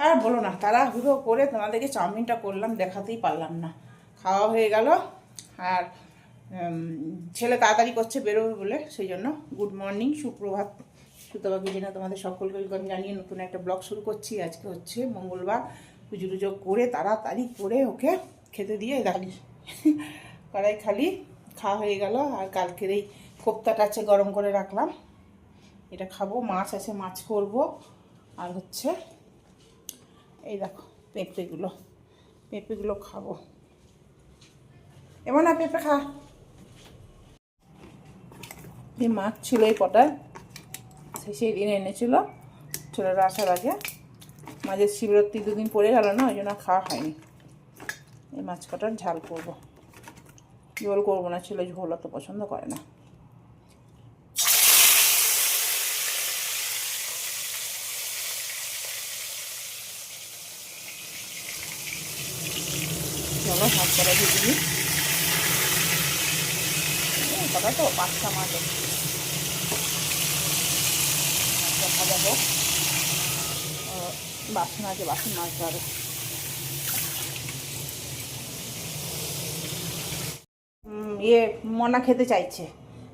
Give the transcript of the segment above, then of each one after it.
আর বলো না, তাড়াহুড়ো করে তোমাদেরকে চাউমিনটা করলাম, দেখাতেই পারলাম না। খাওয়া হয়ে গেল। আর ছেলে তাড়াতাড়ি করছে বেরোবে বলে, সেই জন্য গুড মর্নিং, সুপ্রভাত, সুতবা কিচেনে তোমাদের সকলকে ওয়েলকাম জানিয়ে নতুন একটা ব্লগ শুরু করছি। আজকে হচ্ছে মঙ্গলবার। পুজো টুজো করে তাড়াতাড়ি করে ওকে খেতে দিয়ে দাঁড়ি কড়াই খালি খাওয়া হয়ে গেল। আর কালকের এই কোপ্তাটা আছে, গরম করে রাখলাম, এটা খাবো। মাছ আছে, মাছ করব। আর হচ্ছে এই দেখো পেঁপেগুলো খাবো। এমন না, পেঁপে খা। এই মাছ ছিল এই কটায়, সেই দিন এনেছিল ছেলেরা আসার আগে। মাঝে শিবরাত্রি দুদিন পরে গেল না, ওই জন্য খাওয়া হয়নি। এই মাছ কটার ঝাল করবো, ঝোল করবো না, ছেলে ঝোল অত পছন্দ করে না। চলো ভাত করা ভেজে দিই। কটা তো 5টা মাছ ভাজা হোক, বাসন আছে, বাসন মাছ ধরে। মনা খেতে চাইছে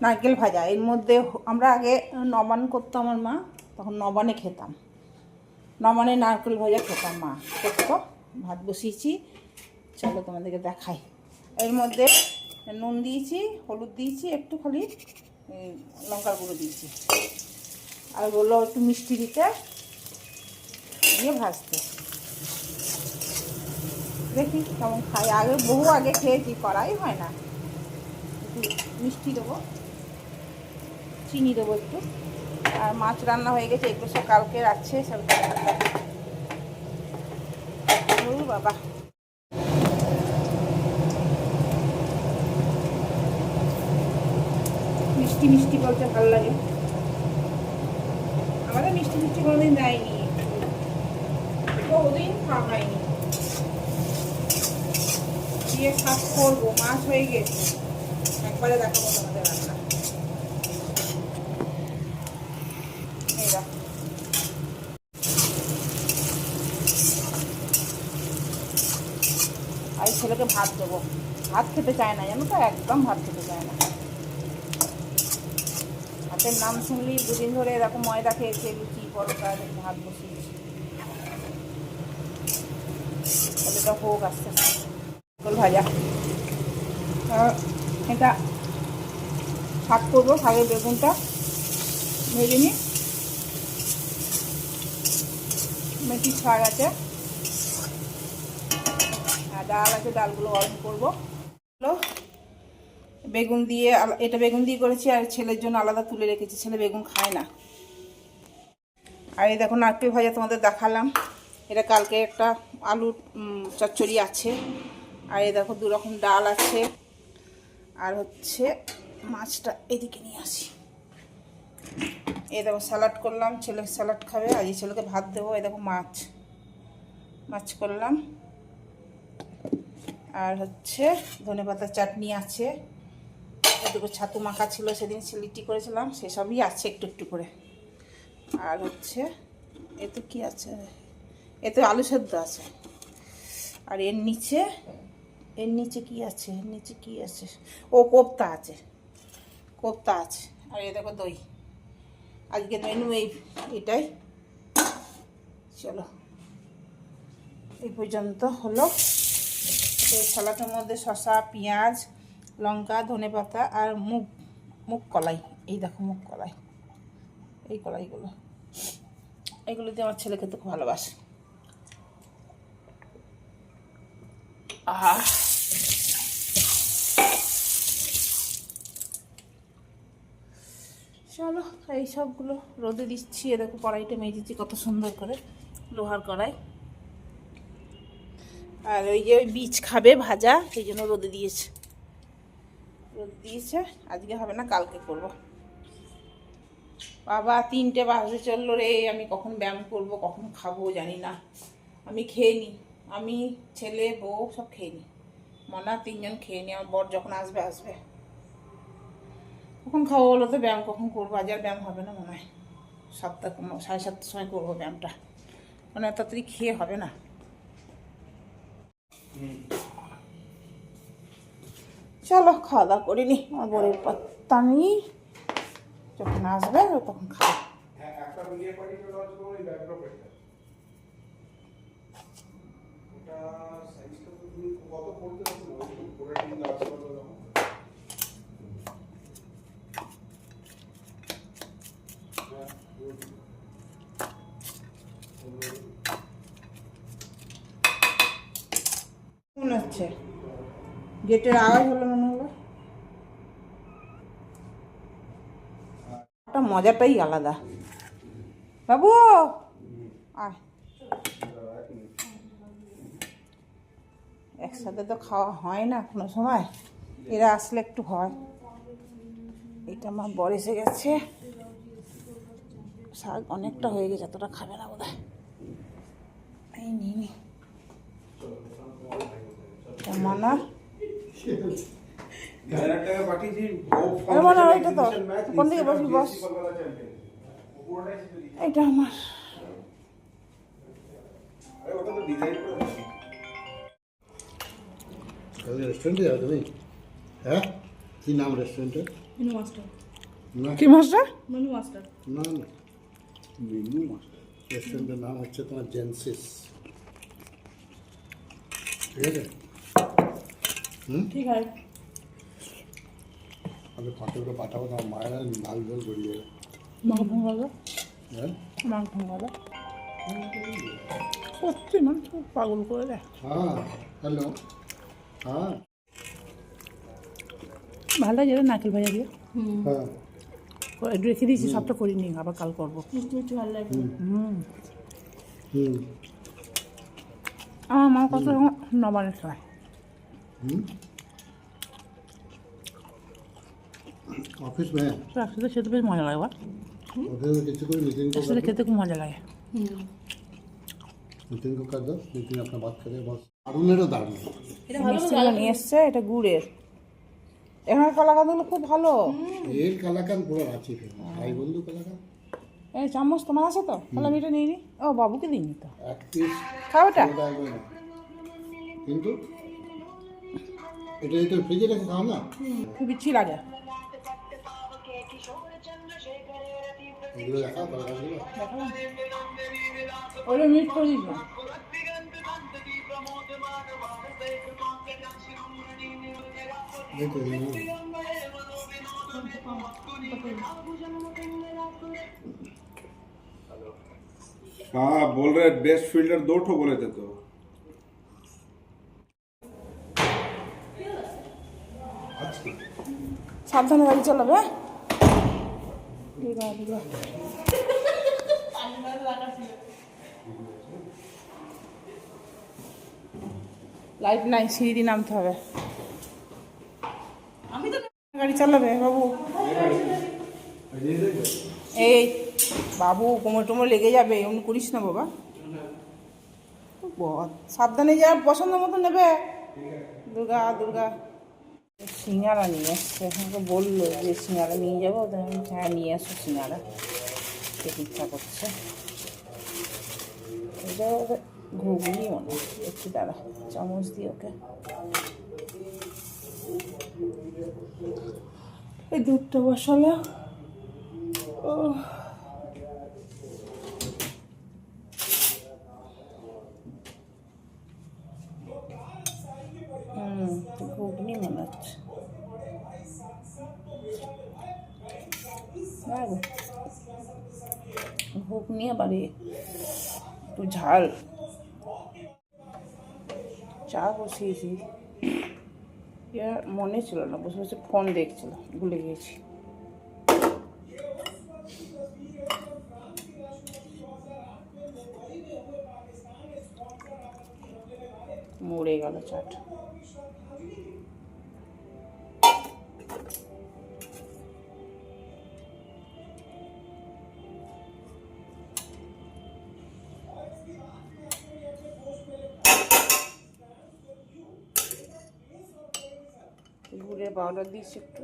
নারকেল ভাজা। এর মধ্যে আমরা আগে নবান করতো আমার মা, তখন নবানে খেতাম, নবানে নারকেল ভাজা খেতাম, মা করতো। ভাত বসিয়েছি, চলো তোমাদেরকে দেখাই। এর মধ্যে নুন দিয়েছি, হলুদ দিয়েছি, একটু খালি লঙ্কার গুঁড়ো দিয়েছি, আর বললো একটু মিষ্টি দিতে, দিয়ে ভাজতে। দেখি কেমন খাই। আগে বহু আগে খেয়েছি, করাই হয় না। একটু মিষ্টি দেবো, চিনি দেবো একটু। আর মাছ রান্না হয়ে গেছে, এগুলো সব কালকে আছে সব। বাবা, মিষ্টি মিষ্টি বলতে ভালো লাগে। আমাদের মিষ্টি মিষ্টি কোনোদিন দেয়নি, বহুদিন খাওয়া হয়নি। দিয়ে শাক করবো, মাছ হয়ে গেছে, একবারে দেখাবো তোমাদের রান্না। এই দেখো, আর ছেলেকে ভাত দেবো। ভাত খেতে চায় না, জানো তো, একদম ভাত খেতে চায় না। ভাতের নাম শুনলি দুদিন ধরে এরকম ময়দা খেয়েছে, লুচি পরোটা, ভাত বসিয়েছি। এটা হোক আস্তে আস্তে। ভাজা, এটা শাক করবো, শাকের বেগুনটা ভেজে নিই। মেথি শাক আছে, আর ডাল আছে, ডালগুলো গরম করবো। বেগুন দিয়ে, এটা বেগুন দিয়ে করেছি, আর ছেলের জন্য আলাদা তুলে রেখেছি, ছেলে বেগুন খায় না। আর এই দেখো নারকেল ভাজা তোমাদের দেখালাম, এটা কালকে একটা আলুর চচ্চড়ি আছে। আর এই দেখো 2 রকম ডাল আছে। আর হচ্ছে মাছটা এদিকে নিয়ে আসি। এই দেখো স্যালাড করলাম, ছেলে স্যালাড খাবে, আর এই ছেলেকে ভাত দেবো। এই দেখো মাছ করলাম। আর হচ্ছে ধনেপাতার চাটনি আছে, এটুকু ছাতু মাখা ছিল সেদিন লিট্টি করেছিলাম, সেসবই আছে একটু একটু করে। আর হচ্ছে এতে কি আছে, এতে আলু সেদ্ধ আছে। আর এর নিচে কি আছে, এর নিচে কি আছে, ও কোপ্তা আছে। আর এ দেখো দই। আজকে মেনু এটাই। চলো এই পর্যন্ত হলো। এই সালাদের মধ্যে শসা, পেঁয়াজ, লঙ্কা, ধনেপাতা আর মুগ কলাই। এই দেখো মুগ কলাই, এই কলাইগুলো, এগুলো দিয়ে আমার ছেলে খেতে খুব ভালোবাসে। চলো এই সবগুলো রোদে দিচ্ছি। এ দেখো কড়াইটা মেজেছি কত সুন্দর করে, লোহার কড়াই। আর ওই যে ওই বীজ খাবে ভাজা, সেই জন্য রোদ দিয়েছে। আজকে হবে না, কালকে করব। বাবা 3টে বাজে চললো রে, আমি কখন ব্যায়াম করব, কখন খাবো জানি না। আমি খেয়ে নিই, আমি ছেলে বউ সব খেয়ে নিই, মনা 3জন খেয়ে নিই। আমার বর যখন আসবে কখন খাবো বলো তো, ব্যায়াম কখন করবো? আজ আর ব্যায়াম হবে না মনে হয়, 7টা 7:30টার সময় করবো ব্যায়ামটা। মানে এত তাড়াতাড়ি খেয়ে হবে না। চলো খাওয়া দাওয়া করিনি, আমার বরের পাত্তা নেই, যখন আসবে তখন খাবো। মনে হচ্ছে গেটের আওয়াজ হলো, মনে হলো একটা মজাটাই আলাদা। বাবু আয়, একসাথে তো খাওয়া হয় না কোনো সময়, এরা আসলে একটু হয়। এটা আমার বর এসে গেছে, শাক অনেকটা হয়ে গেছে, এতটা খাবে না বোধ হয়। এই নিয়ে মানা ওইটা তো কোন দিকে বসবি বস, এটা আমার রেস্টুরেন্টে যাও তুমি? হ্যাঁ, কি নাম রেস্টুরেন্টের? Menu master. না কি মাস্টার? Menu master. না না, মেনু মাস্টার রেস্টুরেন্টের নাম হচ্ছে তোমার জেনসিস, ঠিক আছে? ঠিক আছে। আমি পাঠাবো পাঠাবো, তোমার মায়ের নাল জল গড়িয়ে যাবে। মাংস ভালো, হ্যাঁ মাংস ভালো সত্যি, মানে পাগল করে দেয়। হ্যাঁ, হ্যালো, হ্যাঁ ভালো যেটা নারকেল ভাজা দিয়ে হ্যাঁ একটু রেখে দিয়েছি, সবটা করিনি, আবার কাল করবো। মিষ্টি মিষ্টি ভালো লাগে। হুম আমার মা কত নবানের খায়। ऑफिस में है, তো একসাথে খেতে বেশ মজা লাগে। ऑफिस में किसी को भी मीटिंग को একসাথে খেতে খুব মজা লাগে। मीटिंग को कर दो, मीटिंग अपना बात करें बस। দারুণেরও দারুণ, এটা ভালো মিষ্টিগুলো নিয়ে এসছে, এটা গুড়ের। এখানে কলাকাঁদগুলো খুব ভালো। এর কালাকান পুরো রাঁচি ফেমস, ভাই বন্ধু কালাকান। এই চামচ তোমার আছে তো? তাহলে আমি এটা নিয়ে নিই। ও বাবুকে দিইনি তো, এক পিস খাও এটা। কিন্তু এটা যদি তুমি ফ্রিজে রেখে খাও না, খুব ইচ্ছি লাগে। এগুলো দেখাও কালাকানগুলো। ওটা মিট করে দিলাম। এই তো हाँ बोल रहे बेस्ट फील्डर 2 ठो बोले थे तो সাবধানে গাড়ি চালাবে। লাইট নাই, সিঁড়ি দিয়ে নামতে হবে। আমি তো গাড়ি চালাবে বাবু। এই বাবু, কোমর টোমর লেগে যাবে, এমন করিস না বাবা। সাবধানে যা, পছন্দ মতো নেবে। দুর্গা দুর্গা সিঙ্গারা নিয়ে এসছে, আমাকে বললো যে সিঙ্গারা নিয়ে যাবো, তাই আমি হ্যাঁ নিয়ে আসো সিঙ্গারা, খেতে ইচ্ছা করছে। এটা ঘুগনি মনে হয়, একটু দাঁড়া চামচ দিয়ে ওকে। এই দুধটা বসালো। ঘুগনি মনে হচ্ছে। ঘুগনি আবার একটু ঝাল। চা বসিয়েছি, মনে ছিল না, বসে বসে ফোন দেখছিল, ভুলে গিয়েছি। মরে গেল চাটা। গুড়ের পাউডার দিয়েছি একটু।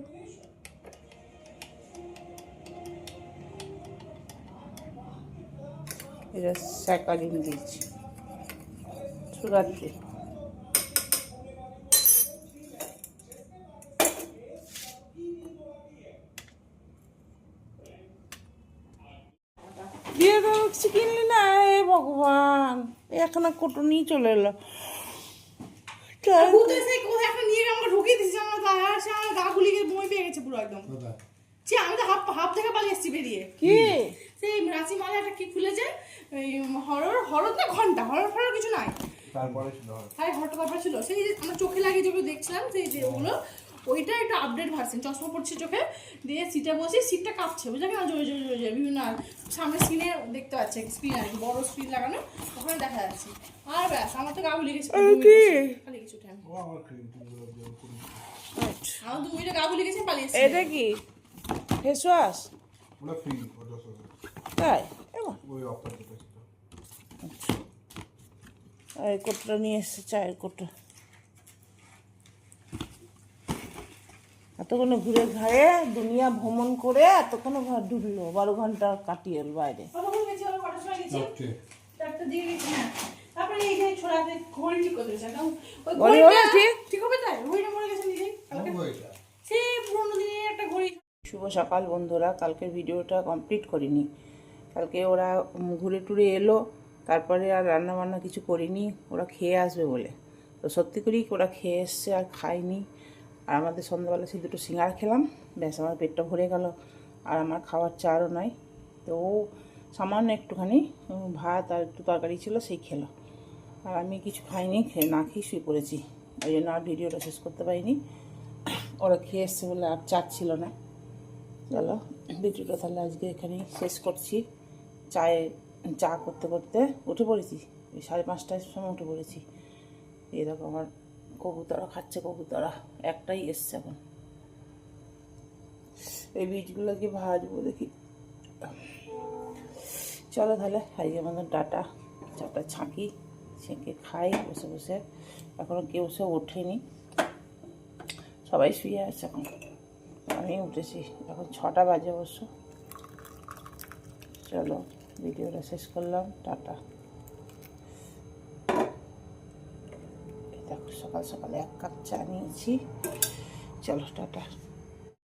এটা স্যাকারিন দিয়েছি, সুগার ফ্রি। দিয়ে তো কিছু কিনলি না, এ ভগবান, এখানে কুটুনি চলে এলো। ভূতে সেই কোথায় একটা নিয়ে আমাকে ঢুকিয়ে দিয়েছে, আমার গা সে আমার গা গুলি গিয়ে বই পেয়ে গেছে পুরো একদম। কোথায়? ছি, আমি তো হাফ থেকে পালিয়ে এসেছি বেরিয়ে। কি সেই রাঁচি মালে একটা কি খুলেছে, এই হরর না ঘন্টা, হরর কিছু নাই। তারপরে ছিল আরে হরটা ব্যাপার ছিল, সেই যে আমার চোখে লাগিয়ে যেগুলো দেখছিলাম, সেই যে ওগুলো, ওইটা একটু আপডেট ভার্সন। চশমা পড়ছে চোখে, দিয়ে সিটে বসে, সিটটা কাঁপছে, বুঝলে না, জোরে জোরে জোরে জোরে বিভিন্ন সামনে স্ক্রিনে দেখতে পাচ্ছে, স্ক্রিন আর কি, বড় স্ক্রিন লাগানো, ওখানে দেখা যাচ্ছে। আর ব্যাস, আমার তো গা গুলি গেছে, পালিয়ে গেছি উঠে আমি। ও আমার ক্রিম আমার 2 মিনিটে গা গুলি গেছে, পালিয়ে এসেছি। এটা কি ফেস ওয়াশ? ওটা ফ্রি, ওটা সব তাই এবার ওই অফার যেটা ছিল। এই কোটটা নিয়ে এসছে, চায়ের কোটটা। এতক্ষণে ঘুরে ঘাড়ে দুনিয়া ভ্রমণ করে এতক্ষণে ঘর ঢুকলো, 12 ঘন্টা কাটিয়ে এলো বাইরে। কতক্ষণ গেছি, আবার কটার সময় গেছি? ওকে চারটার দিকে গেছি, হ্যাঁ। তারপরে এই যে ছোড়াতে ঘড়ি ঠিক করতে গেছে, একদম ওই ঘড়ি ঘড়িটা হলো ঠিক? ঠিক হবে তাই, ঘড়িটা মরে গেছে নিজেই কালকে। ওইটা। সেই পুরোনো দিনের একটা ঘড়ি। শুভ সকাল বন্ধুরা, কালকের ভিডিওটা কমপ্লিট করিনি। কালকে ওরা ঘুরে টুরে এলো, তারপরে আর রান্না বান্না কিছু করিনি, ওরা খেয়ে আসবে বলে। তো সত্যি করেই ওরা খেয়ে এসছে, আর খাইনি। আর আমাদের সন্ধ্যাবেলা সেই 2টো সিঙ্গাড়া খেলাম, ব্যাস আমার পেটটা ভরে গেল। আর আমার খাওয়ার চারও নাই। তো ও সামান্য একটুখানি ভাত আর একটু তরকারি ছিল, সেই খেলো। আর আমি কিছু খাইনি, খেয়ে না খেয়ে শুয়ে পড়েছি। ওই জন্য আর ভিডিওটা শেষ করতে পারিনি। ওরা খেয়ে এসছে বলে আর চার ছিল না। চলো ভিডিওটা তাহলে আজকে এখানেই শেষ করছি। চা করতে করতে উঠে পড়েছি, ওই 5:30টার সময় উঠে পড়েছি। এই দেখো আমার কবুতরা খাচ্ছে, কবুতরা একটাই এসছে এখন। এই বীজগুলোকে ভাজবো দেখি। চলো তাহলে আজকে মতন টাটা। চাটা ছাঁকি, ছেঁকে খাই বসে বসে। এখনও কেউ সে ওঠেনি, সবাই শুয়ে আছে এখন। আমি উঠেছি, এখন 6টা বাজে অবশ্য। চলো ভিডিওটা শেষ করলাম, টাটা। দেখো সকাল সকালে 1 কাপ চা নিয়েছি। চলো টাটা।